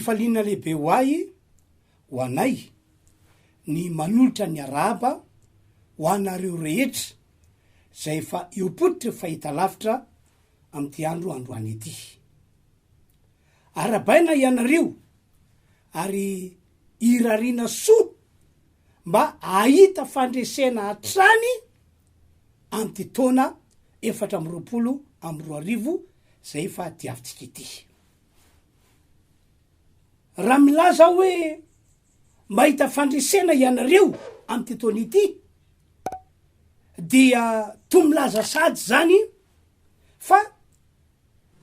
fifaliana lehibe ho ahy ho anay ny manolotra ny araba ho anareo rehetra zay efa iopotitra fahita lavitra amty androany ity. Arabaina ianareo ary irarina soa mba ahita fandresena hatrany amty taona 2024 zay efa diavitsika ity. Raha milaza hoe mahita fandresena ianareo amty taona ity dia to milaza sady zany fa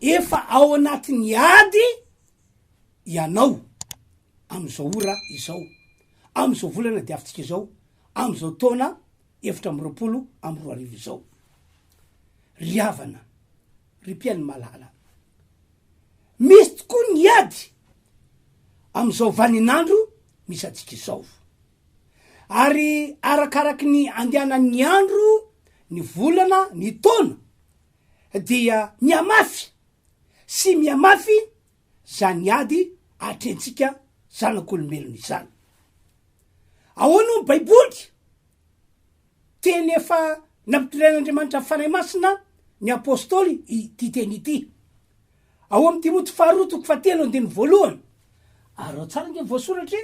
efa ao anatin'ny ady ianao am'izao ora izao, am'izao volana diavitsika izao, am'izao taona 2024 izao. Riavana, ripiany malala. Misy tokoa ny ady am'izao vaninandro misy atsika izao. Ary arakaraky ny andehanan'ny andro, ny volana, ny taona, dia miamafy sy miamafy zany ady atretsika zanak'olombelona izany. Ahoana ny baiboly teny efa nampitorean'Andriamanitra fanahy masina ny apôstôly ity teny ity. Ao amy Timoty 2:7-8. Arao tsara nge voasoratra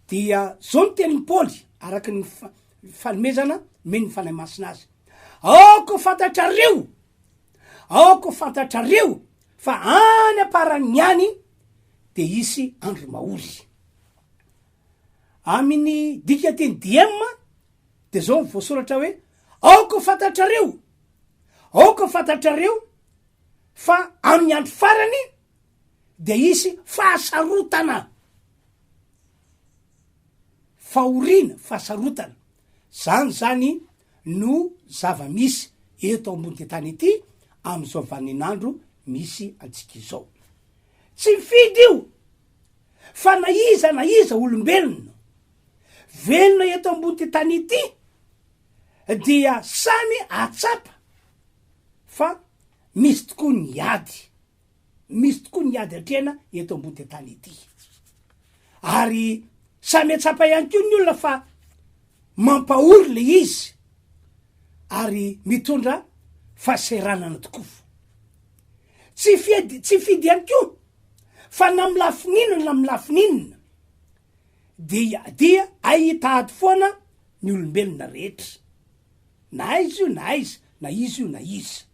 dia zao ny tenin'ny Paoly araky ny fanomezana meny fanahy masina azy. Aoko fantatrareo fa any aparany any de isy andro maory. Amin'ny dika teny diema de zao ny voasoratra hoe aoko fantatrareo fa amin'ny andro farany de isy fahasarotana. Fahasarotana. Zany no zava-misy eto ambony tany ity am'izao vaninandro misy atsika izao. Tsy mifidy io fa na iza olombelona velona eto ambony tany ity dia samy atsapa fa misy tokoa ny ady atrena eto ambony tany ity. Ary samy atsapa ihany koa ny olona fa mampahory le izy ary mitondra fahaseranana tokoa. Tsy fidy ihany koa fa na milafininina dia ahita ady foana ny olombelona rehetra. Na izy io na izy.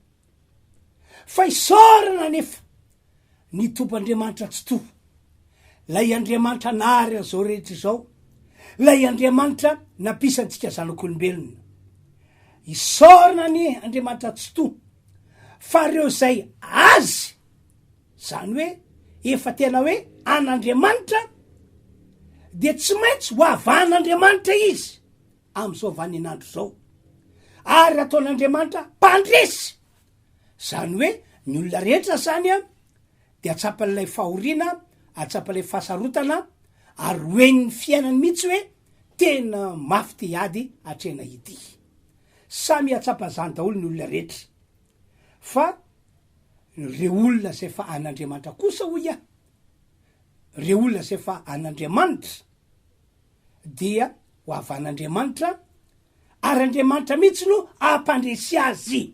Fa isorana nefa ny tompandriamanitra tsy to. Lay Andriamanitra nahary an'izao rehetra izao. Lay Andriamanitra nampisantsika zanak'olombelona. Isorana ny Andriamanitra tsy to. Fa reo zay azy, zany hoe efa tena hoe an'Andriamanitra, de tsy maintsy ho avan'Andriamanitra izy am'izao vaninandro zao. Ary ataon'Andriamanitra mpandresy. Zany hoe ny olona rehetra zany de atsapan'ilay fahoriana, atsapan'ilay fahasarotana, ary hoen'ny fiainany mihitsy hoe tena mafy ty ady atrena ity. Samy atsapa zany daholo ny olona rehetra. Fa reo olona zay fa an'Andriamanitra kosa hoy reo olona zay fa an'Andriamanitra dia ho avan'Andriamanitra, ary Andriamanitra mihitsy no ampandresy azy.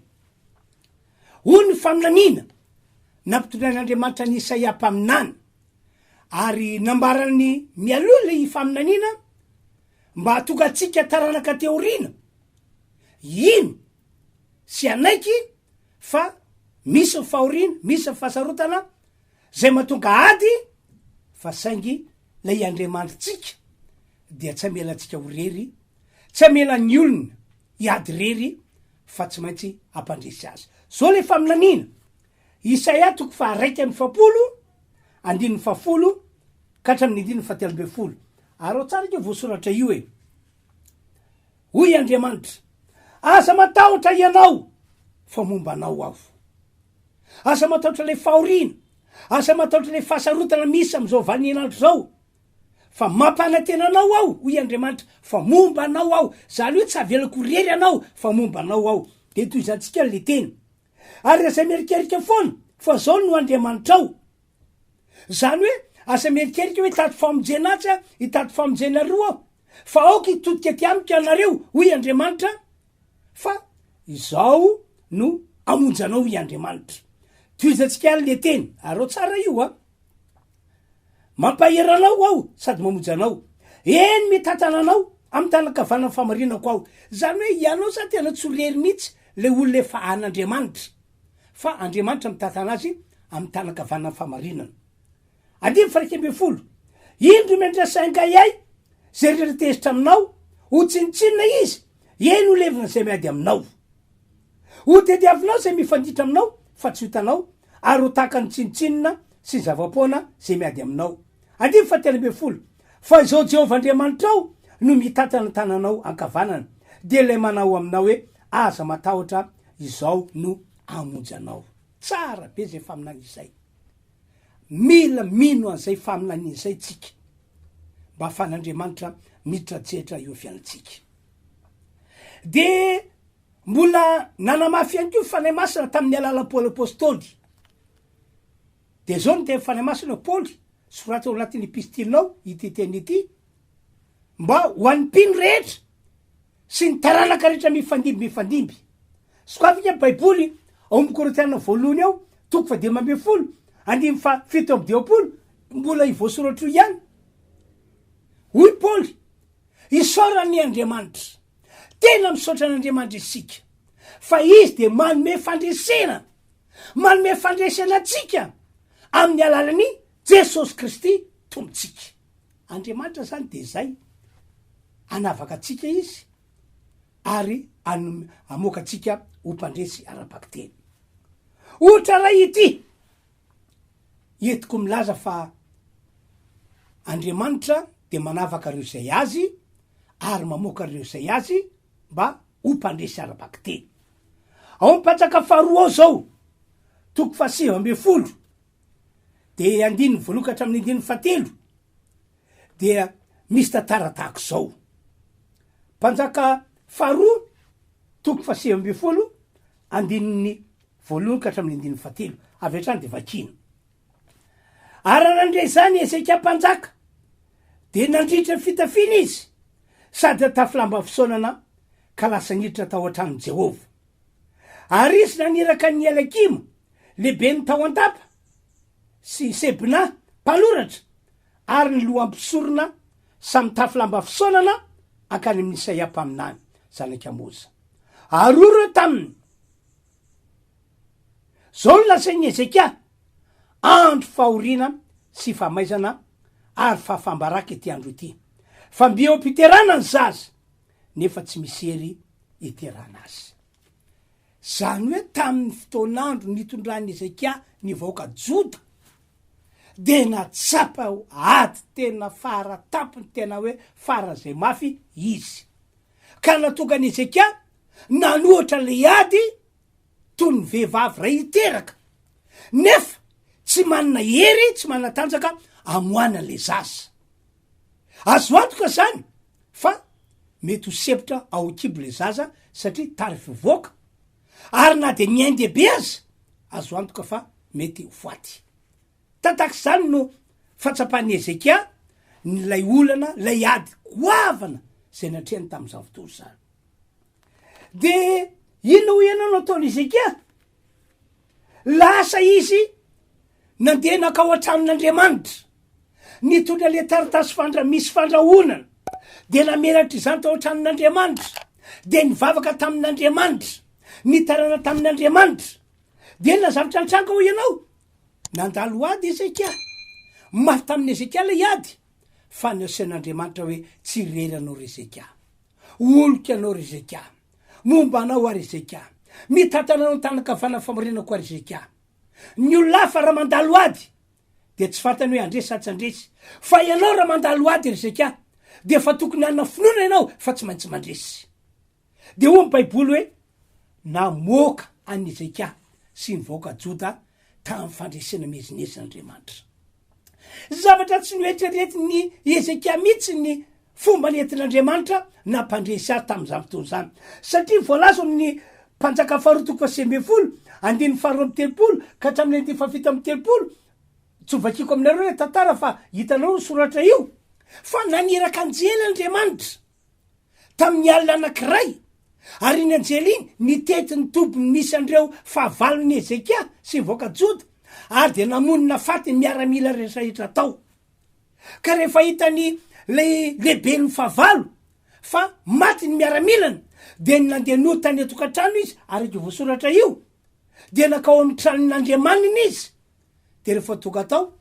Hoy ny faminaniana nampitondrain'Andriamanitra ny Isaia mpaminany, ary nambarany mialoha i faminaniana mba hatonga atsika taranaka teoriana. Ino sy anaiky fa misy fahoriana, misy fahasarotana zay mahatonga ady, fa saingy lay Andriamanitsika dia tsy amelantsika ho rery, tsy amelan'ny olona hiady rery, fa tsy maintsy ampandresy azy. Zao le faminaniana Isaia 1:7-10 katramin'ny 1:7. Arao tsara ke voasoratra io e. Hoy Andriamanitra, aza matahotra ianao fa momba anao aho. Aza matahotra le fahoriana, aza matahotra le fahasarotana misy am'izao vaninandro zao, fa mampanantena anao aho, hoy Andriamanitra, fa momba anao aho. Zany hoe tsy avelako rery anao fa momba anao aho. De toy izantsika le teny. Ary zay mierikerika foana fa zao no Andriamanitra ao. Zany hoe asa merikerika hoe tato famonjenatsy a hitato famonjenaroa aho fa aoka hitodika ty amiko anareo hoy Andriamanitra fa izao no amonjanao i Andriamanitra toizatsika le teny areo tsara io a mampaheranao aho sady mamonjanao eny mitatananao amy tanakavanany famarinako aho zany hoe ianao sa tena tsorery mihitsy le olona efa an'Andriamanitra fa Andriamanitra mitantana azy amy tanakavanany famarinana andimy faraika amby folo indro mendrasaingay ay zay reretezitra aminao ho tsinitsinina izy eny ho levina zay miady aminao ho tediavinao zay mifanditra aminao fa tsy hitanao ary ho taka ny tsinitsinina sy zavapoana zay miady aminao andimy fatelo amby folo fa izao Jehovah Andriamanitra ao no mitantana tananao ankavanana de le manao aminao hoe aza matahotra izao no amonjanao tsara be zay faminany izay mila mino an'izay faminany izay tsika mba afan'Andriamanitra mitrajetra io fianantsika de mbola nanamafy ihany ko fanay masina tamin'ny alala Paoly apôstôly de zao no tena fanay masina Paoly soratra ao anatin'ny epistilinao iteteny ity mba ho an'ny mpino rehetra sy ny taranaka rehetra mifandimby sokaafika baiboly ao amy Korintiana voalohany ao toko fa dimy amby folo andimy fa fito amby diapolo mbola ivoasoratra io ihany hoy Paoly isaorany Andriamanitra tena misaotra an'Andriamanitra isika fa izy de manome fandresena atsika amin'ny alalany Jesosy Kristy tompontsika Andriamanitra zany de zay anavaka atsika izy ary amoaka atsika ho mpandresy ara-paky teny ohatra raha ity entiko milaza fa Andriamanitra de manavaka reo zay azy ary mamoaka reo zay azy mba ho mpandresy ara-paky teny ao mipatsaka faharoa ao zao toko fa sivy amby folo de andiny voalokatra amin'ny andiny fatelo dia misy tantara tahako zao mpanjaka faharoa toko fa sivy amby folo andininy voalokatra amin'ny andiny fatelo avy hatrany de vakina ary nandre zany Ezeka mpanjaka de nandritra fitafina izy sady tafilamba fisaonana ka lasa niditra tao an-tranon'i Jehova ary izy naniraka ny Alakima lehibe ny tao an-tapa sy Sebina mpaloratra ary ny lohampisorona samy tafilamba fisaonana akany amin'ny Isaia mpaminany zanaky Amoza ary reo taminy zao no lasain'ny Ezeka andro fahoriana sy famaizana ary fahafambaraka ity andro ity fa mbio mpiterana ny zaza nefa tsy misery iterana azy zany hoe tamin'ny fotoanandro nitondran'ny Ezeka ny vahoaka Joda de natsapa ady tena faratapony tena hoe fara zay mafy izy ka natonga ny Ezeka nanohatra le ady toy ny vehivavy ray iteraka nefa tsy manana hery tsy manana tanjaka amoana le zaza azo antoka zany fa mety ho sepitra ao akibo le zaza satria tary fivoaka ary na de miaindehibe azy azo antoka fa mety ho foaty tantaky zany no fatsapan'ny Ezeka nylay olana lay ady goavana zay natrehany tam'izao fotoana zany de ino ho ianao nataony Ezeka lasa izy nandeha nakao an-tranon'Andriamanitra nitondra le taratasy misy fandrahonana de nameratry zany tao an-tranon'Andriamanitra de nivavaka tamin'Andriamanitra nitarana tamin'Andriamanitra de nazavatra antranga ho ianao nandalo ady Ezeka mafy tamin'ny Ezeka le ady fa nasen'Andriamanitra hoe tsy rery anao ry Ezeka oloky anao ry Ezeka momba anao ary Ezeka mitantana anao tanakavana famarinako ary Ezeka ny olonafa raha mandalo ady de tsy fantany hoe andresy sa tsy andresy fa ianao raha mandalo ady ry Ezeka de fa tokony anna finoana ianao fa tsy maintsy mandresy de ho ny baiboly hoe namoaka an'ny Ezeka sy ny vahoaka Joda tamin'ny fandresena mezin'Andriamanitra zavatra tsy noetrerety ny Ezeka mihitsy ny fomba nentin'Andriamanitra nampandresy azy tamin'izany fotoana zany satria voalaza amin'ny mpanjaka faharoa toko fa sivy amby folo andiny faharoa amby telopolo ka hatramin'ny andiny fahafito amby telopolo tsy vakiko aminareo hoe tantara fa hitanao ny soratra io fa naniraka anjely Andriamanitra tamin'ny alina anankiray ary iny anjely iny nitety ny tompony misy andreo fahavalony Ezekia sy voaka Joda ary de namonina faty ny miaramila rehetrarehetra tao ka rehefa hitany lehibe ny fahavalo fa maty ny miaramilana de nandeha no tany atokantrano izy ary voasoratra io de nakao amin'ny tranon'Andriamanina izy de rehefa tonga tao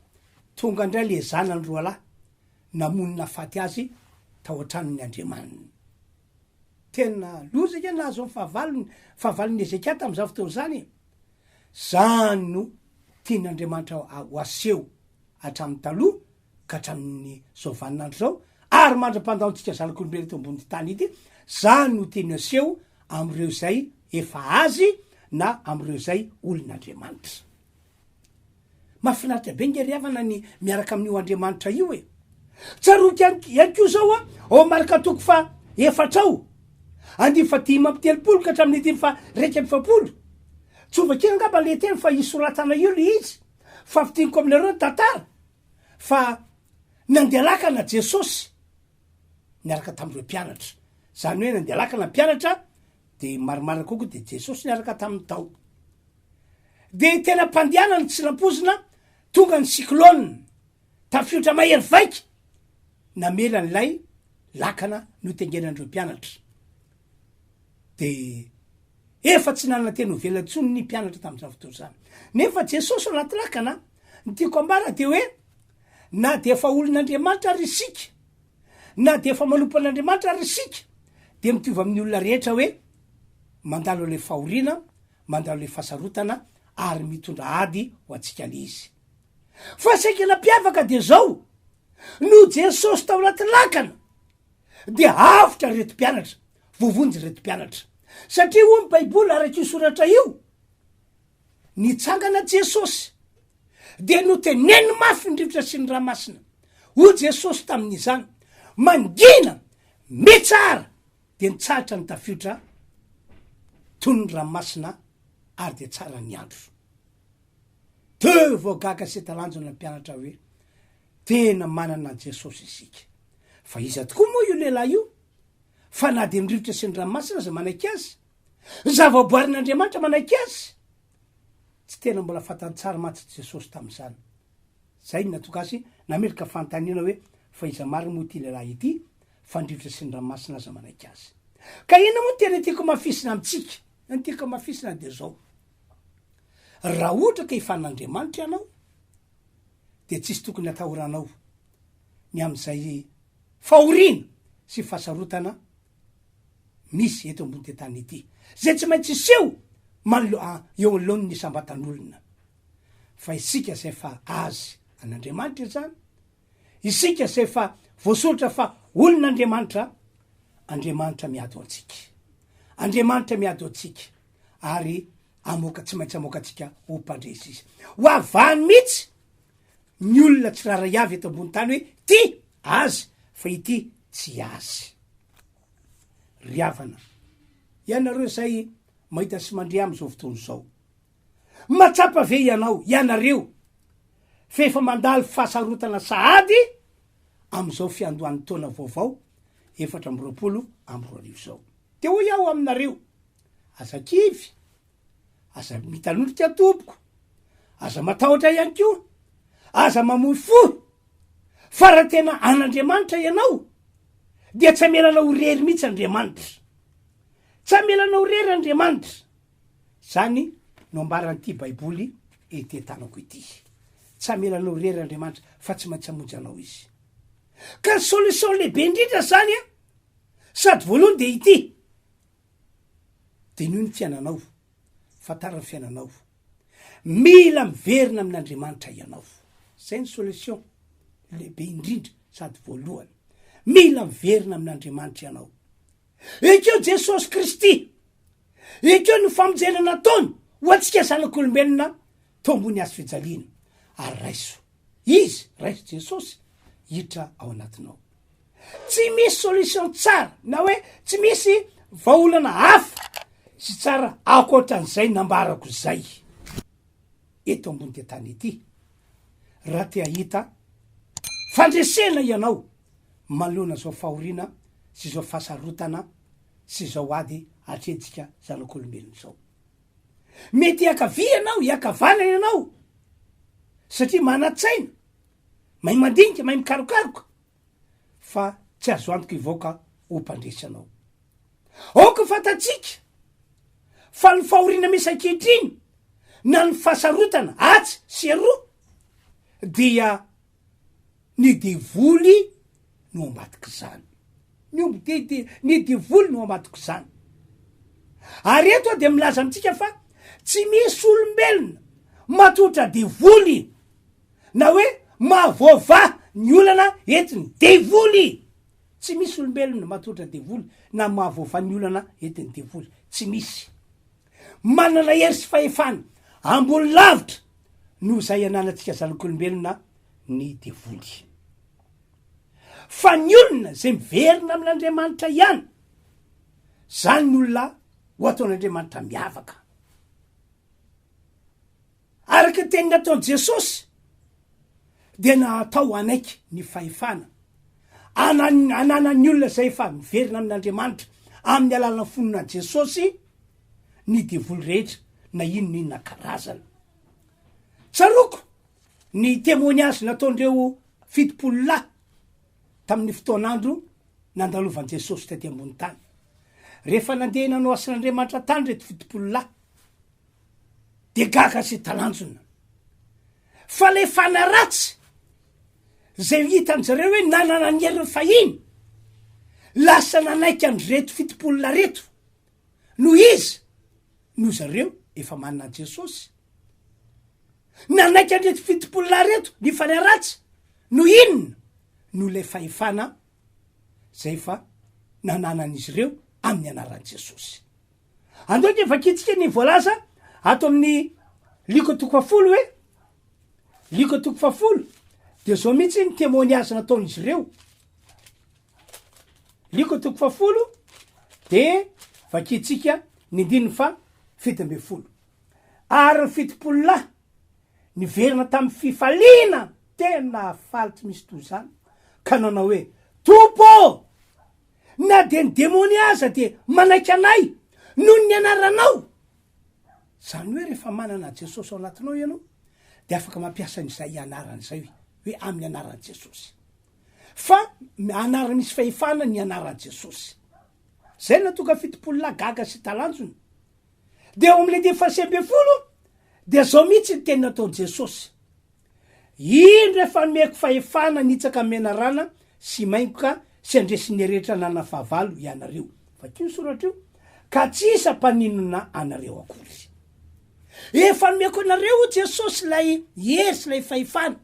tonga indray le zanany roa lahy namonina faty azy tao an-tranon'ny Andriamanina. Tena loza ke nahazo amin'ny fahavalony Ezekia tamin'izao fotoana zany zany no tian'Andriamanitra ho aseho hatramin'ny taloha ka hatramin'ny zao vaninandro zao ary mandra-pandaontsika zanak'olombelona eto ambony tany ity zany no tiany aseho am'ireo zay efa azy na am'ireo zay olon'Andriamanitra. Mahafinaritra be nge riavana ny miaraka amin'io Andriamanitra io e. Tsaroky ihany ko zao ao marika toko fa efatrao 5:telopolo ka hatramin'ny 5:20. Tsy ovakena angamba le teny fa isoratana io le izy fa fitiniko aminareo tantara fa nandeha lakana Jesosy niaraka tamin'ireo mpianatra zany hoe nandeha lakana mpianatra de maromaro koko de Jesosy niaraka tamin'ny tao de tena mpandianany tsy nampozina tonga ny cyclone tafiotra mahery vaiky namela n'lay lakana no tengenandreo mpianatra de efa tsy nanana teny ho velantsony ny mpianatra tamin'izao fotoana zany nefa Jesosy anaty lakana ny tiako ambara de hoe na de efa olon'Andriamanitra ary isika na de efa manompo an'Andriamanitra ary isika de mitovy amin'ny olona rehetra hoe mandalo le fahoriana mandalo le fahasarotana ary mitondra ady ho atsika le izy fa saikana mpiavaka de zao no Jesosy tao anaty lakana de avotra reto mpianatra vovonjy reto mpianatra satria ho ny baiboly araky io soratra io nitsangana Jesosy de no teneny mafy ny rivotra sy ny rahamasina ho Jesosy tamin'izany mangina metsara de nitsaratra ny tafiotra toy ny rahamasina ary de tsara ny andro te voagaka sy talanjona mpianatra hoe tena manana Jesosy isika fa iza tokoa moa io lehilahy io fa na de nyrivotra sy ny rahamasina za manaiky azy zavaboarin'Andriamanitra manaiky azy tsy tena mbola fantantsara matsy Jesosy tamin'izany zay ny natoka azy namelaka fantaniana hoe fa iza mariny moa ty lehilahy ity fa nyrivotra sy ny rahamasina aza manaiky azy ka ina moa tena tiako mafisina amitsika ny tiako mafisina de zao raha ohatra ka hifan'Andriamanitra ianao de tsisy tokony atahoranao ny am'izay fahoriana sy fahasarotana misy eto ambony tany ity zay tsy maintsy iseho eo alohany ny sambatan'olona fa isika zay fa azy an'Andriamanitra zany isika zay fa voasoratra fa olon'Andriamanitra Andriamanitra miado antsika Andriamanitra miado antsika ary amoaka tsy maintsy amoaka atsika ho mpandresy izy ho avany mihitsy ny olona tsy raha avy eto ambony tany hoe ty azy fa ity tsy azy. Riavana ianareo zay mahita sy mandre am'izao fotoana zao matsapa ve ianareo fa efa mandalo fahasarotana sahady am'izao fiandohan'ny taona vaovao 2024 zao de ho iaho aminareo aza kivy aza mitanondrika tompoko aza matahotra ihany ko aza mamoy fo fa raha tena an'Andriamanitra ianao dia tsy amelana ho rery mihitsy Andriamanitra tsy amelana ho rery Andriamanitra zany no ambaran'ity baiboly etetanako ity tsy amelana ho rery Andriamanitra fa tsy maintsy amonjy anao izy ka ny solution lehibe indrindra zany sady voalohany de ity de noho ny fiainanao fantarany fiainanao mila miverina amin'Andriamanitra ianao zay ny solution lehibe indrindra sady voalohany mila miverina amin'Andriamanitra ianao ekeo Jesosy Kristy ekeo ny famonjena nataony ho atsika zanak'olombelona tombony azy fijaliana ary raiso Jesosy hiditra ao anatinao tsy misy solution tsara na hoe tsy misy vahaolana hafa sy tsara akoatran'izay nambarako zay eto ambony te tany ity raha te ahita fandresena ianao malona zao fahoriana sy zao fahasarotana sy zao ady atretsika zanak'olombelona zao. Mety iakavy ianao, iakavana ianao satria manatsaina, mahay mandinika, mahay mikarokaroka, fa tsy azo antoka ivoaka ho mpandresy anao. Aoka fatatsika fa ny fahoriana misy ankehitriny na ny fahasarotana atsy sy aroa dia ny devoly no ambadiky zany. Ny devoly no ambadiky zany. Ary eto de milaza amitsika fa tsy misy olombelona matotra devoly na hoe mahavoava ny olana entiny devoly. Tsy misy olombelona matotra devoly na mahavoava ny olana entiny devoly. Tsy misy. Manana hery sy fahefana ambony lavitra no zay ananatsika zanak'olombelona ny devoly. Fa ny olona zay miverina amin'Andriamanitra ihany, zany ny olona ho ataon'Andriamanitra miavaka. Araka ny teny nataon'i Jesosy dia natao anaiky ny fahefana ananany olona zay efa miverina amin'Andriamanitra amin'ny alalana fonona Jesosy ny devoly rehetra na inona karazana. Tsaroko ny témoignage nataondreo 70 lahy tamin'ny fotoanandro nandalovan'i Jesosy taty ambony tany. Rehefa nandeha nanao asin'Andriamanitra tany reto 70 lahy de gaga sy talanjona. Fa le fanaratsy zay hitan'zareo hoe nanana ny heriny fahiny lasa nanaiky andreto 70 lahy reto no izy no zareo efa manana Jesosy. Nanaiky andreto 70 lahy reto ny fanaratsy no inona no le fahefana zay fa nananan'izy ireo amin'ny anaran'i Jesosy. Andao de vakitsika ny voalaza ato amin'ny liko 10 hoe liko 10 de zao mihitsy ny témoignage nataon'izy ireo. Liko 10 de vakitsika ny 7:10. Ary ny 70 lahy niverina tamin'ny fifaliana tena faly tsy misy toy zany ka nanao hoe tompo na de ny démoniaza de manaiky anay noho ny anaranao. Zany hoe rehefa manana Jesosy ao anatinao ianao de afaka mampiasa n'izay anarany zay hoe amin'ny anaran'i Jesosy. Fa anarany misy fahefana ny anaran'i Jesosy. Zay natoka 70 lahy gaga sy talanjona. De eo amin'ny 120 de zao mihitsy ny teny nataon'i Jesosy. Ino rehefa nomeko fahefana nitsaka menarana sy maingoka sy andresin'ny rehetra nana fahavalo ianareo. Fa kio soratra io ka tsisa mpaninona anareo akory. Efa nomeko anareo Jesosy lay hery lay fahefana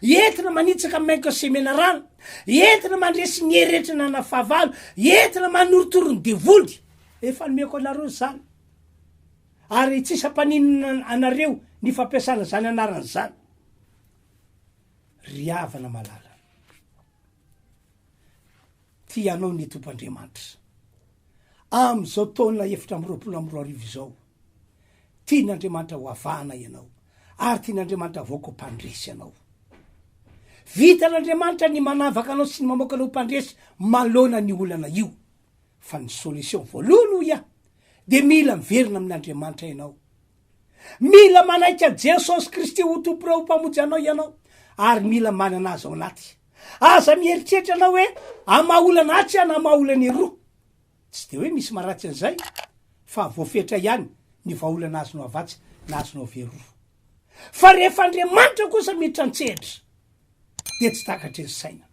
entina manitsaka maingoka sy menarana, entina mandresy ny rehetra nana fahavalo, entina manorotoro ny devoly. Efa nomeko anareo zany. Ary tsisa mpaninona anareo ny fampiasana zany anarany zany. Riavana malala. Tianao ny tompandriamanitra. Am'izao taona 720 zao. Tian'Andriamanitra ho avahana ianao. Ary tian'Andriamanitra voaka ho mpandresy ianao. Vitan'Andriamanitra ny manavaka anao sy ny mamoaka anao mpandresy malona ny olana io. Fa ny solution voalohany ia de mila miverina amin'Andriamanitra ianao. Mila manaiky Jesosy Kristy ho tompo reo mpamonjy anao ianao. Ary mila manana azy ao anaty. Aza mieritreritra anao hoe amaolana atsy na amaolany roa. Tsy de hoe misy maratsy an'izay fa voafetra ihany ny vaolana azy no avatsy na azy no veroa. Fa rehefa Andriamanitra kosa mitrantseritra de tsy takatra ny saina.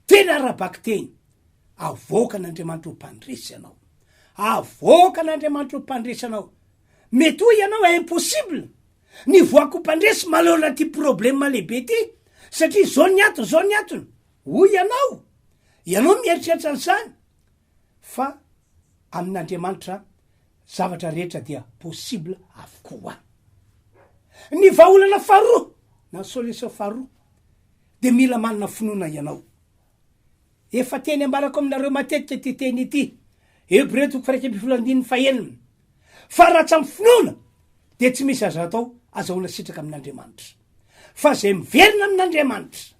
Tena arabaky teny. Avoaka n'Andriamanitra ho mpandresy anao. Avoaka n'Andriamanitra ho mpandresy anao. Mety ho ianao impossible ny voaka ho mpandresy malona ty problème lehibe ty satria zao ny atony. Hoy ianao. Ianao mieritreritra an'izany. Fa amin'Andriamanitra zavatra rehetra dia possible avokoa. Ny vaolana faharoa na solution faharoa de mila manana finoana ianao. Efa teny ambarako aminareo matetika ty teny ity. Hebreo 1:9. Fa raha tsy amin'ny finoana de tsy misy azo atao azahoana sitraka amin'Andriamanitra. fa zay miverina amin'Andriamanitra,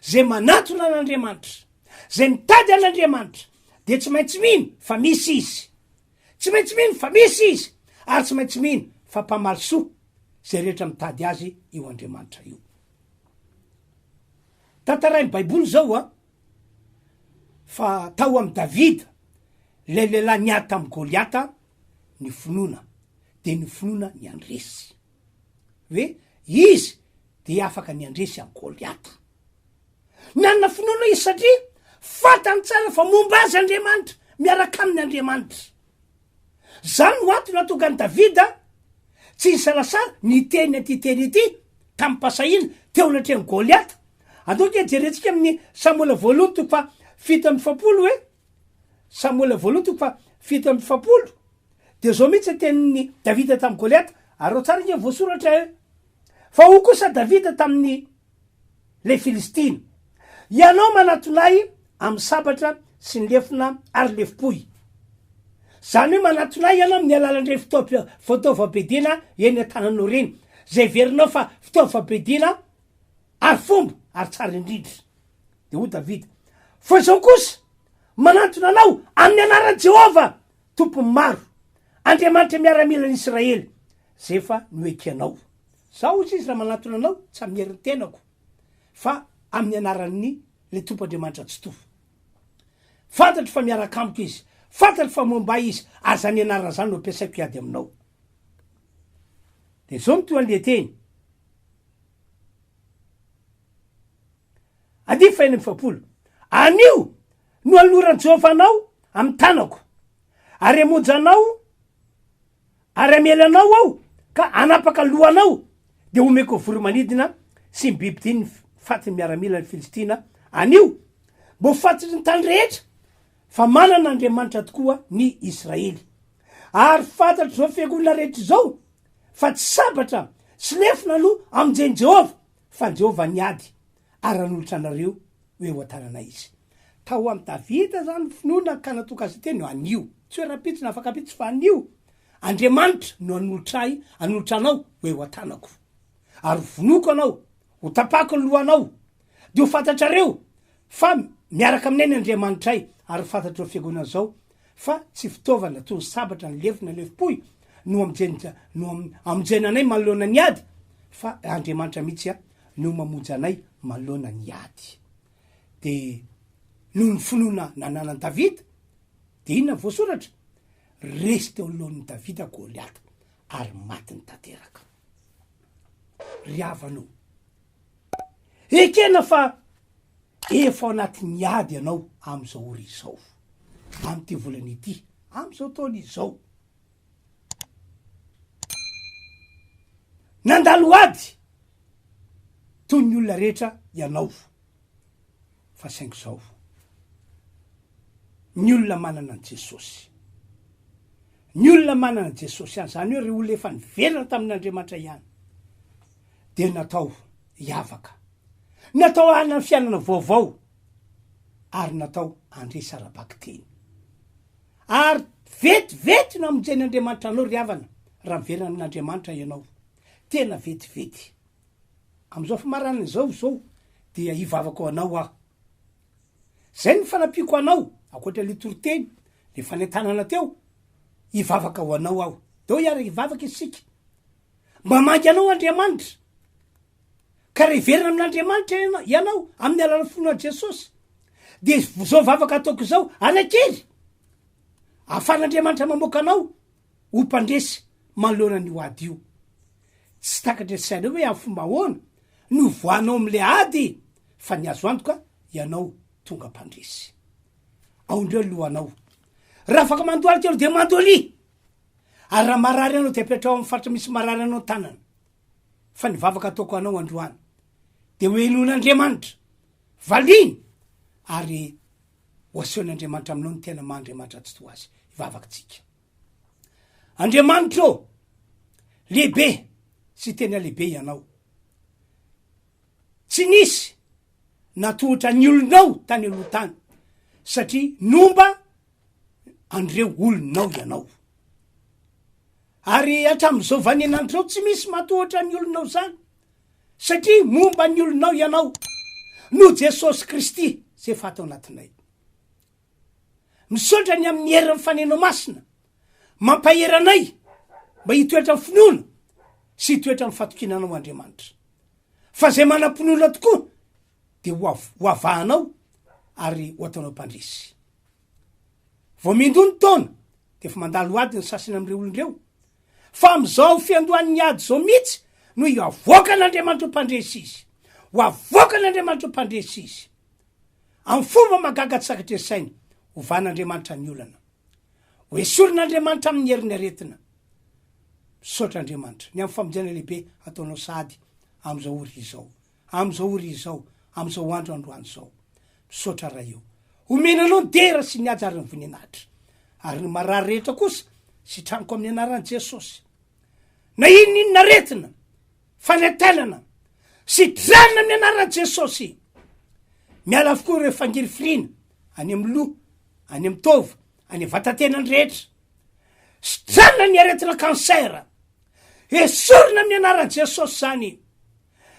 zay manatona an'Andriamanitra, zay mitady an'Andriamanitra, de tsy maintsy mino fa misy izy, tsy maintsy mino fa misy izy, ary tsy maintsy mino fa mpamalisoa zay rehetra mitady azy io Andriamanitra io. Tantarain'ny baiboly zao fa tao amy Davida le lehilahy niady tamy Goliata ny finoana, de ny finoana ny andresy hoe izy de afaka ny andresy amy Goliata. Nanana finoana izy satria fatany tsara fa momba azy Andriamanitra, miaraka amin'ny Andriamanitra. Zany no antony nahatonga ny Davida tsy nisalasala ny teny aty teny ity tamy pasahina teo anatreny Goliata. Antoka jerentsika amin'ny Samoela voalohany toko fa 7:20 hoe Samoela voalohany toko fa 7:20 de zao mihitsy tenin'ny Davida tamy Goliata, ary tsara inge voasoratra fa ho kosa Davida tamin'ny le Filistina, ianao manatonay amy sabatra sy ny lefina ary lefipoy. Zany hoe manatonay ianao amin'ny alalandre fitaovam-piadiana eny an-tananao reny, zay verinao fa fitaovam-piadiana ary fomba ary tsara indrindra. De ho Davida, fa zao kosa manatona anao amin'ny anaran'i Jehova tompony maro, Andriamanitra miaramila ny Israely, zay fa noekenao. Zao izy raha manatona anao tsy amin'ny herin'ny tenako fa amin'ny anaran'ny le tompo Andriamanitra tsy tofo. Fantatry fa miaraka amiko izy, fantatry fa momba izy, ary zany anarana zany no ampiasaiko iady aminao. De zao mitoa an'le teny 10:20, anio no aloran'i Jehova anao amy tanako, ary amonjy anao ary amelanao aho ka anapaka lohanao, de omeko voromanidina sy mibibidiny fatiny miaramila ny Filistina. Anio mbo fatitry ny tany rehetra fa manana Andriamanitra tokoa ny Israely, ary fantatry zao fiangonana rehetra zao fa tsy sabatra sy lefina no amjeny Jehova, fa Jehova niady ary anolotra anareo hoe ho atanana izy. Tao amy Davida zany finoana ka natoka azy teny anio, tsy hoe rapitsy na afaka pitsy fa anio Andriamanitra no anolotray, anolotra anao hoe ho atanako, ary vonoko anao, ho tapako ny lohanao, de ho fantatrareo fa miaraka aminay Andriamanitray, ary fantatro fiangonana zao fa tsy fitaovana toy ny sabatra ny lefina lefipoy no amonjena anay manoloana ny ady, fa Andriamanitra mihitsy no mamonjy anay manoloana ny ady. De noho ny finoana nananan'i Davida, de inona voasoratra? Resy teo alohan'ny Davida Goliata ary maty ny tanteraka. Riavanao, ekena fa efa ao anatin'ny ady ianao am'izao ora izao, am'ty volana ity, am'izao taona izao. Nandalo ady toy ny olona rehetra ianao, fa saingy zao ny olona manana an Jesosy, ny olona manana an Jesosy ihany, zany hoe ry olona efa niverina tamin'Andriamanitra ihany, de natao hiavaka, natao hanana fiainana vaovao, ary natao handresy arabaky teny, ary vetivety no amonjeny Andriamanitra anao ry havana raha miverina amin'Andriamanitra ianao, tena vetivety. Am'izao famaranana zao dia hivavaka ho anao aho, zay ny fanampiako anao, akoatra le toroteny le fanentanana teo, hivavaka ho anao aho, deo iara hivavaka isika, mba mangy anao Andriamanitra, ka raha hiverina amin'Andriamanitra ianao amin'ny alalan'ny finoana Jesosy, de zao vavaka ataoko zao anakery, ahafan'Andriamanitra mamoaka anao ho mpandresy manoloana ny ady io. Tsy takatra sainao hoe amin'ny fomba ahoana no voanao am'le ady, fa ny azo antoka ianao tonga mpandresy. Aondreo lohanao, raha afaka mandoaly telo de mandoaly, ary raha marary anao de apetrao amin'ny faritra misy marary anao tanana, fa ny vavaka ataoko anao androany de hoe inon'Andriamanitra valiny, ary hoasehon'Andriamanitra aminao ny tena mahandriamanitra tsy to azy, hivavaka tsika. Andriamanitra ô, lehibe sy tena lehibe ianao, tsy nisy natohatra ny olonao tany aloha tany, satria nomba andreo olonao ianao, ary hatram'izao vanenanitrao tsy misy matohatra ny olonao zany, satria momba ny olonao ianao no Jesosy Kristy zay fatao anatinay. Misaotra ny amin'ny herin'ny fanenao masina mampaheranay mba hitoetra ny finoana sy hitoetra ny fatokinanao Andriamanitra. Fa zay manam-pinoana tokoa de hoavahanao ary ho ataonao mpandresy. Vao mindony taona de fa mandalo ady ny sasany am'ireo olondreo. Fa am'izao fiandohan'ny ady zao mihitsy no avoaka n'Andriamanitra mpandresy izy. Ho avoaka n'Andriamanitra mpandresy izy. Amin'ny fomba magaga tsy sakatresainy hovan'Andriamanitra ny olana. Ho esorin'Andriamanitra amin'ny herin'ny aretina. Misaotra Andriamanitra ny amin'ny famonjena lehibe ataonao sady am'izao ory izao. Am'izao ory izao. Am'izao androandroany zao. Misaotra raha io. Omenanao dera sy ny ajary ny voninahitra. Ary ny marary rehetra kosa sitraniko amin'ny anaran'i Jesosy. Na inona retina, fanentelana, sitrana amin'ny anaran'i Jesosy. Miala avokoa ireo fangirifirina, any amin'ny loha, any amin'ny tova, any amin'ny vatantenany rehetra. Sitrana ny aretina kansera. Esorina amin'ny anaran'i Jesosy zany.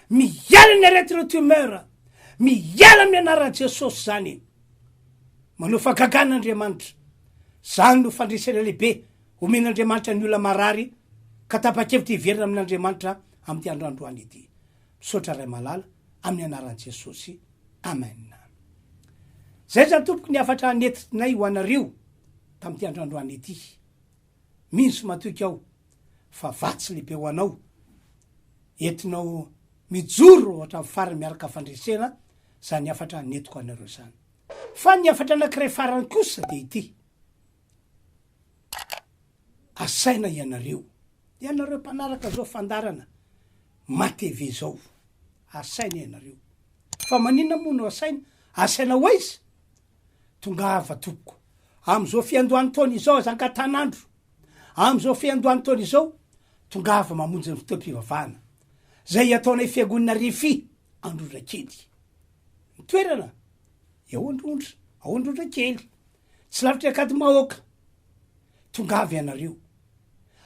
Miala ny aretina tumeur. Miala amin'ny anaran'i Jesosy zany. Manao fagagan'Andriamanitra. Zany no fandresena lehibe omen'Andriamanitra ny olona marary ka tapa-kevitra hiverina amin'Andriamanitra amin'ny androandroany ity. Misaotra ray malala amin'ny anaran'i Jesosy. Amen. Zay zany tompoko ny afatra netinay ho anareo tamin'ity androandroany ity. Minsy matoky aho fa vatsy lehibe ho anao. Entinao mijoro ohatra amin'ny farany miaraka fandresena zany afatra netiko anareo zany. Fa ny afatra anankiray farany kosa de ity. Asaina ianareo mpanaraka zao fandarana mateve zao. Asaina ianareo. Fa manina moa no asaina? Asaina ho aiza? Tongava tompoko. Am'izao fiandohan'ny taona izao zanka tanandro. Am'izao fiandohan'ny taona izao tongava mamonjy ny fotoam-pivavahana. Zay ataonay fiangonana RHEFI Androndrakely. Ny toerana eo Androndrakely. Tsy lavitra akady mahoaka. Tongava ianareo.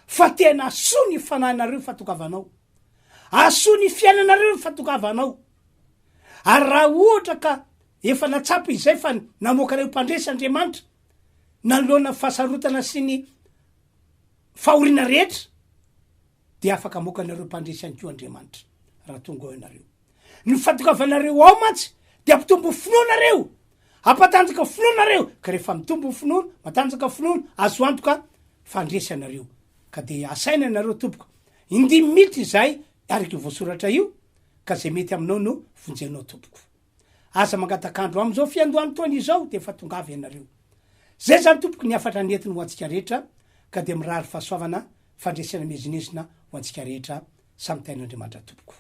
Fa tena asoa ny fananareo fatogavanao. Asoa ny fiainanareo fatogavanao. Ary raha ohatra ka efa natsapa izay fa namoaka anareo mpandresy Andriamanitra nanoloana fahasarotana sy ny fahoriana rehetra de afaka moka anareo mpandresy any koa Andriamanitra raha tonga ao ianareo. Ny fatogavanareo ao mantsy de ampitombo finoanareo. Ampatanjaka finoanareo ka rehefa mitombo finoana, matanjaka finoana azo antoka fandresy anareo. Ka de asaina anareo tompoko. 5 minitra izay araka voasoratra io ka zay mety aminao no vonjenao tompoko. Asa mangatakandro am'izao fiandohan'ny taona izao de fa tongava ianareo. Zay zany tompoko ny afatra netiny ho antsika rehetra ka de mirary fahasoavana fandresena mezinesina ho antsika rehetra samy tain'Andriamanitra tompoko.